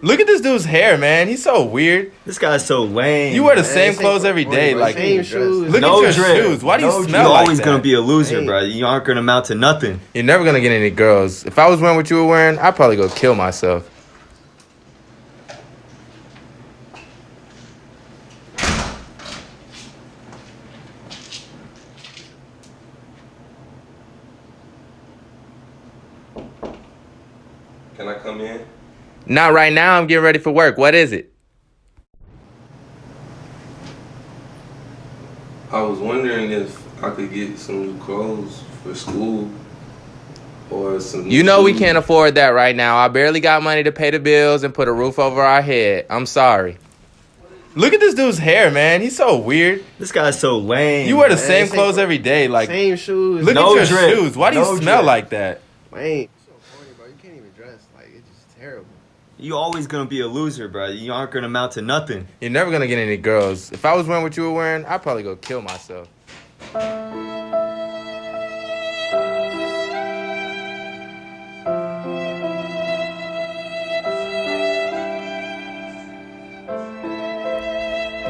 Look at this dude's hair, man. He's so weird. This guy's so lame. You wear the man. same clothes every day. Like, same shoes. look no at your drip. shoes. Why do you No smell You're like always that? gonna be a loser, Lame. bro. You aren't gonna amount to nothing. You're never gonna get any girls. If I was wearing what you were wearing, I'd probably go kill myself. Can I come in? Not right now. I'm getting ready for work. What is it? I was wondering if I could get some new clothes for school or some new You know we shoes. can't afford that right now. I barely got money to pay the bills and put a roof over our head. I'm sorry. Look at this dude's hair, man. He's so weird. This guy's so lame. You wear the man. same clothes every day. Like, Same shoes. look No at your drip. shoes. Why do you No smell drip. like that? Man, so corny, bro. You can't even dress. Like, it's just terrible. You always gonna be a loser, bro. You aren't gonna amount to nothing. You're never gonna get any girls. If I was wearing what you were wearing, I'd probably go kill myself.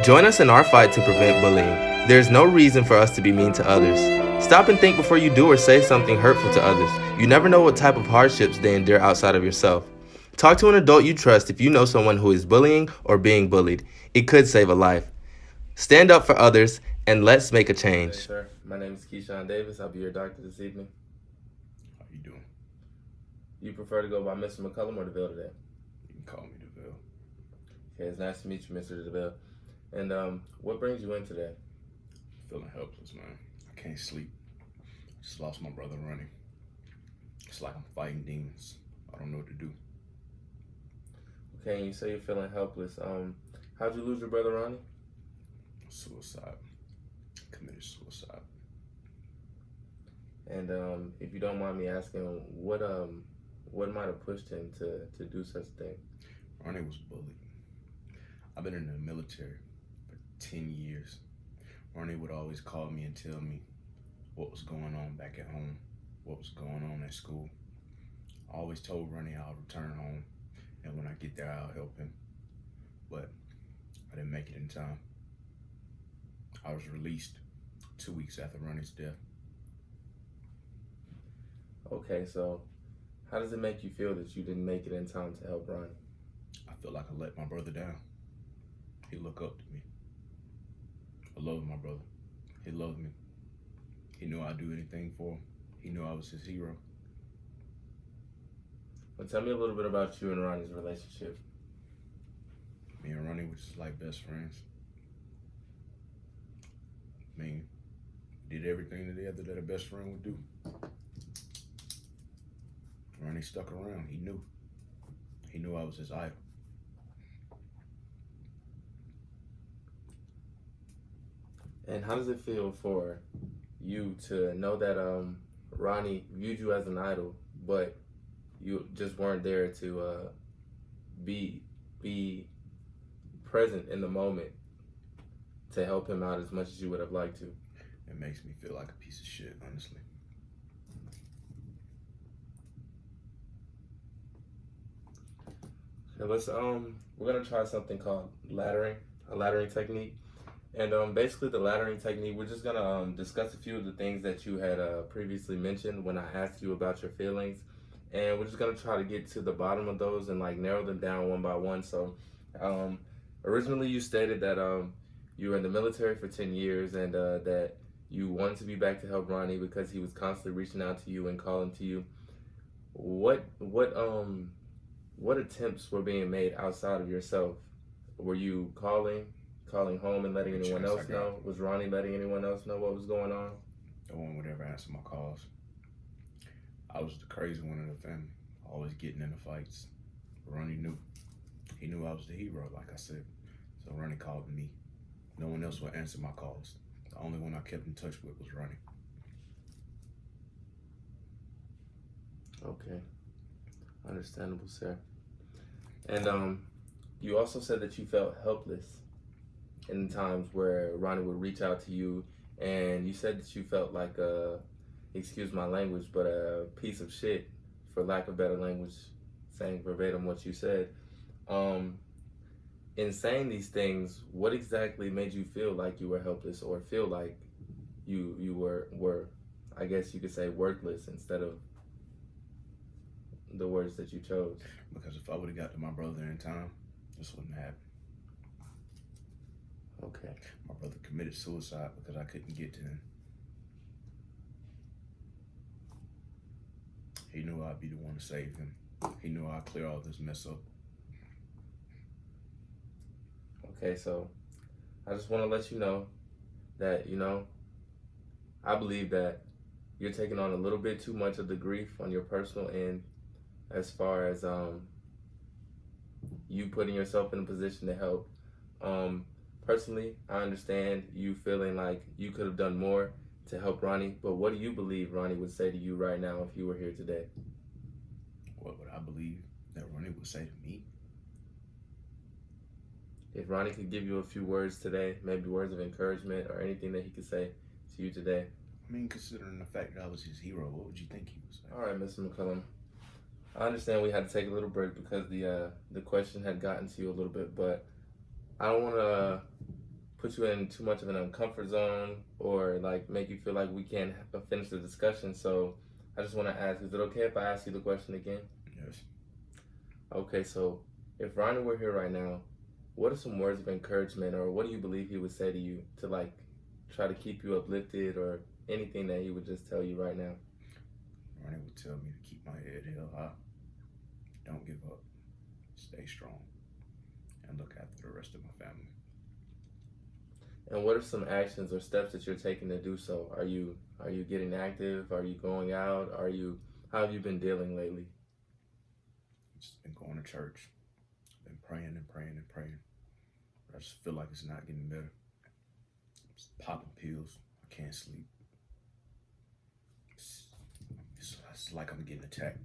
Join us in our fight to prevent bullying. There's no reason for us to be mean to others. Stop and think before you do or say something hurtful to others. You never know what type of hardships they endure outside of yourself. Talk to an adult you trust if you know someone who is bullying or being bullied. It could save a life. Stand up for others and let's make a change. Hey, sir. My name is Keyshawn Davis. I'll be your doctor this evening. How you doing? You prefer to go by Mr. McCullum or DeVille today? You can call me DeVille. Okay, it's nice to meet you, Mr. DeVille. And what brings you in today? Feeling helpless, man. I can't sleep. Just lost my brother running. It's like I'm fighting demons. I don't know what to do. Okay, and you say you're feeling helpless. How'd you lose your brother, Ronnie? Suicide. Committed suicide. And if you don't mind me asking, what might have pushed him to do such a thing? Ronnie was bullied. I've been in the military for 10 years. Ronnie would always call me and tell me what was going on back at home, what was going on at school. I always told Ronnie I'll return home, and when I get there, I'll help him. But I didn't make it in time. I was released 2 weeks after Ronnie's death. Okay, so how does it make you feel that you didn't make it in time to help Ronnie? I feel like I let my brother down. He looked up to me. I love my brother. He loved me. He knew I'd do anything for him. He knew I was his hero. Well, tell me a little bit about you and Ronnie's relationship. Me and Ronnie were just like best friends. I mean, did everything together that a best friend would do. Ronnie stuck around. He knew. He knew I was his idol. And how does it feel for you to know that Ronnie viewed you as an idol, but you just weren't there to be present in the moment to help him out as much as you would have liked to? It makes me feel like a piece of shit, honestly. Okay, let's we're gonna try something called laddering, a laddering technique. And basically the laddering technique, we're just gonna discuss a few of the things that you had previously mentioned when I asked you about your feelings, and we're just gonna try to get to the bottom of those and like narrow them down one by one. So, originally you stated that you were in the military for 10 years and that you wanted to be back to help Ronnie because he was constantly reaching out to you and calling to you. What attempts were being made outside of yourself? Were you calling home and letting anyone else know? Was Ronnie letting anyone else know what was going on? No one would ever answer my calls. I was the crazy one in the family, always getting into fights. But Ronnie knew. He knew I was the hero, like I said. So Ronnie called me. No one else would answer my calls. The only one I kept in touch with was Ronnie. Okay. Understandable, sir. And you also said that you felt helpless in times where Ronnie would reach out to you, and you said that you felt like excuse my language, but a piece of shit, for lack of better language, saying verbatim what you said. Um, in saying these things, what exactly made you feel like you were helpless, or feel like you were, I guess you could say, worthless instead of the words that you chose? Because if I would have got to my brother in time, this wouldn't happen. Okay. My brother committed suicide because I couldn't get to him. He knew I'd be the one to save him. He knew I'd clear all this mess up. Okay, so I just want to let you know that, I believe that you're taking on a little bit too much of the grief on your personal end, as far as you putting yourself in a position to help. Personally, I understand you feeling like you could have done more to help Ronnie, but what do you believe Ronnie would say to you right now if you were here today? What would I believe that Ronnie would say to me? If Ronnie could give you a few words today, maybe words of encouragement or anything that he could say to you today. I mean, considering the fact that I was his hero, what would you think he would say? All right, Mr. McCullum. I understand we had to take a little break because the question had gotten to you a little bit, but I don't want to put you in too much of an uncomfort zone or like make you feel like we can't finish the discussion. So I just want to ask, is it okay if I ask you the question again? Yes. Okay, so if Ronnie were here right now, what are some words of encouragement, or what do you believe he would say to you to like try to keep you uplifted, or anything that he would just tell you right now? Ronnie would tell me to keep my head held high. Don't give up. Stay strong. And look after the rest of my family. And what are some actions or steps that you're taking to do so? Are you getting active? Are you going out? How have you been dealing lately? Just been going to church. Been praying and praying and praying. But I just feel like it's not getting better. Just popping pills. I can't sleep. It's like I'm getting attacked.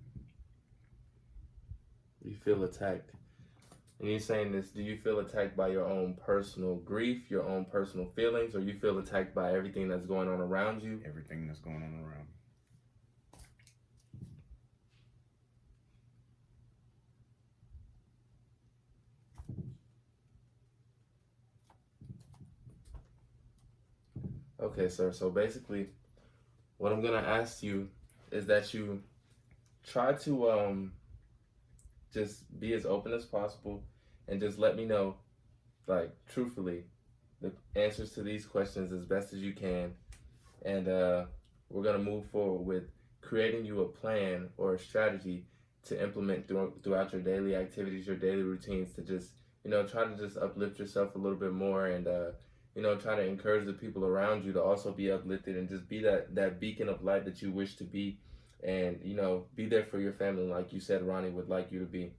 You feel attacked. And you're saying this, do you feel attacked by your own personal grief, your own personal feelings, or you feel attacked by everything that's going on around you? Everything that's going on around me. Okay, sir. So basically, what I'm gonna ask you is that you try to just be as open as possible and just let me know, like, truthfully, the answers to these questions as best as you can. And we're gonna move forward with creating you a plan or a strategy to implement throughout your daily activities, your daily routines, to just, try to just uplift yourself a little bit more, and try to encourage the people around you to also be uplifted, and just be that beacon of light that you wish to be, and be there for your family like you said Ronnie would like you to be.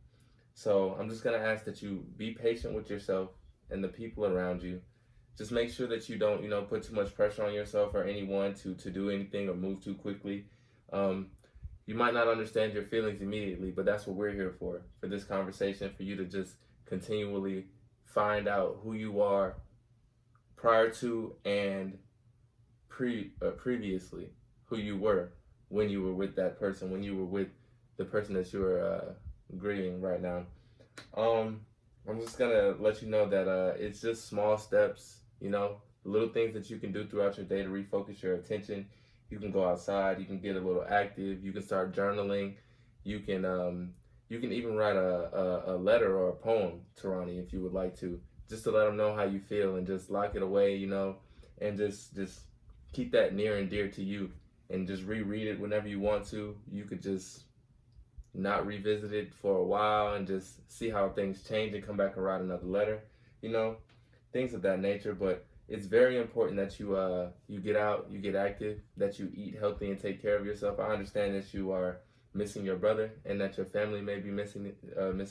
So I'm just gonna ask that you be patient with yourself and the people around you. Just make sure that you don't put too much pressure on yourself or anyone to do anything or move too quickly. You might not understand your feelings immediately, but that's what we're here for this conversation, for you to just continually find out who you are prior to and previously, who you were when you were with that person, when you were with the person that you're grieving right now. I'm just gonna let you know that it's just small steps, little things that you can do throughout your day to refocus your attention. You can go outside, you can get a little active, you can start journaling, you can even write a letter or a poem to Ronnie if you would like to, just to let him know how you feel, and just lock it away, and just keep that near and dear to you, and just reread it whenever you want to. You could just not revisit it for a while and just see how things change and come back and write another letter, things of that nature. But it's very important that you get out, you get active, that you eat healthy and take care of yourself. I understand that you are missing your brother and that your family may be missing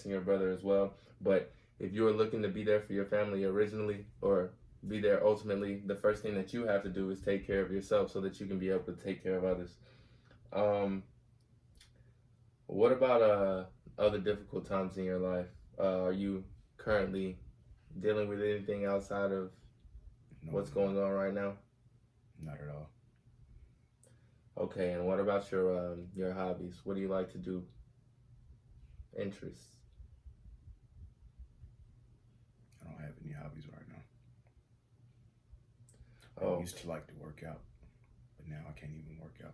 your brother as well. But if you're looking to be there for your family originally, or be there ultimately, the first thing that you have to do is take care of yourself so that you can be able to take care of others. What about other difficult times in your life? Are you currently dealing with anything outside of what's going on right now? Not at all. Okay, and what about your hobbies? What do you like to do? Interests? any hobbies right now. Oh, I used to like to work out, but now I can't even work out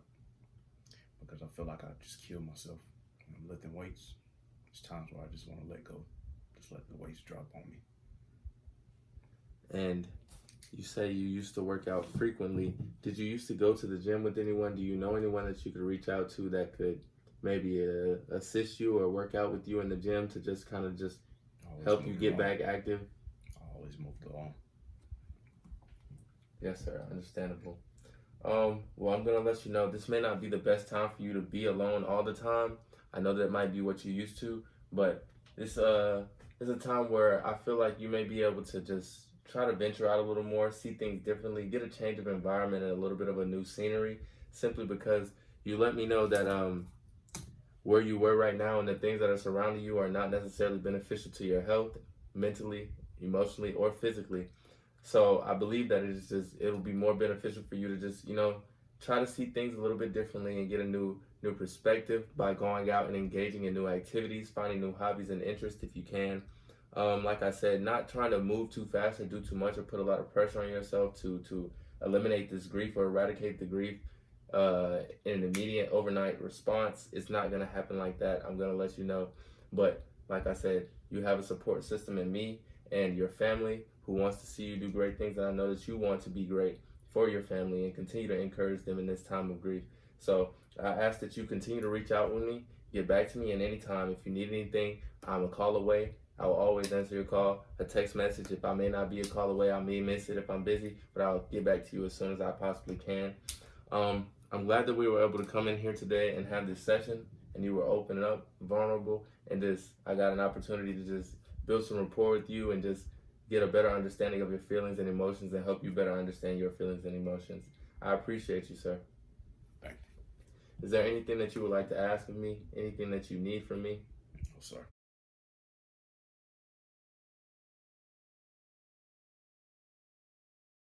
because I feel like I just kill myself when I'm lifting weights. There's times where I just want to let go, just let the weights drop on me. and you say you used to work out frequently. Did you used to go to the gym with anyone? Do you know anyone that you could reach out to that could maybe assist you or work out with you in the gym to just kind of just I always help you moved get along. back active? I always moved along. Yes, sir. Understandable. Well, I'm gonna let you know this may not be the best time for you to be alone all the time. I know that might be what you used to, but this is a time where I feel like you may be able to just try to venture out a little more, see things differently, get a change of environment and a little bit of a new scenery. Simply because you let me know that where you were right now and the things that are surrounding you are not necessarily beneficial to your health, mentally, emotionally, or physically. So I believe that it'll be more beneficial for you to just, try to see things a little bit differently and get a new perspective by going out and engaging in new activities, finding new hobbies and interests if you can. Like I said, not trying to move too fast or do too much or put a lot of pressure on yourself to eliminate this grief or eradicate the grief in an immediate overnight response. It's not going to happen like that. I'm going to let you know. But like I said, you have a support system in me and your family who wants to see you do great things. And I know that you want to be great for your family and continue to encourage them in this time of grief. So I ask that you continue to reach out with me. Get back to me at any time. If you need anything, I'm a call away. I will always answer your call. A text message, if I may not be a call away, I may miss it if I'm busy, but I'll get back to you as soon as I possibly can. I'm glad that we were able to come in here today and have this session, and you were open and up, vulnerable, and I got an opportunity to just build some rapport with you and just get a better understanding of your feelings and emotions and help you better understand your feelings and emotions. I appreciate you, sir. Thank Is there anything that you would like to ask of me? Anything that you need from me? you. No, sir.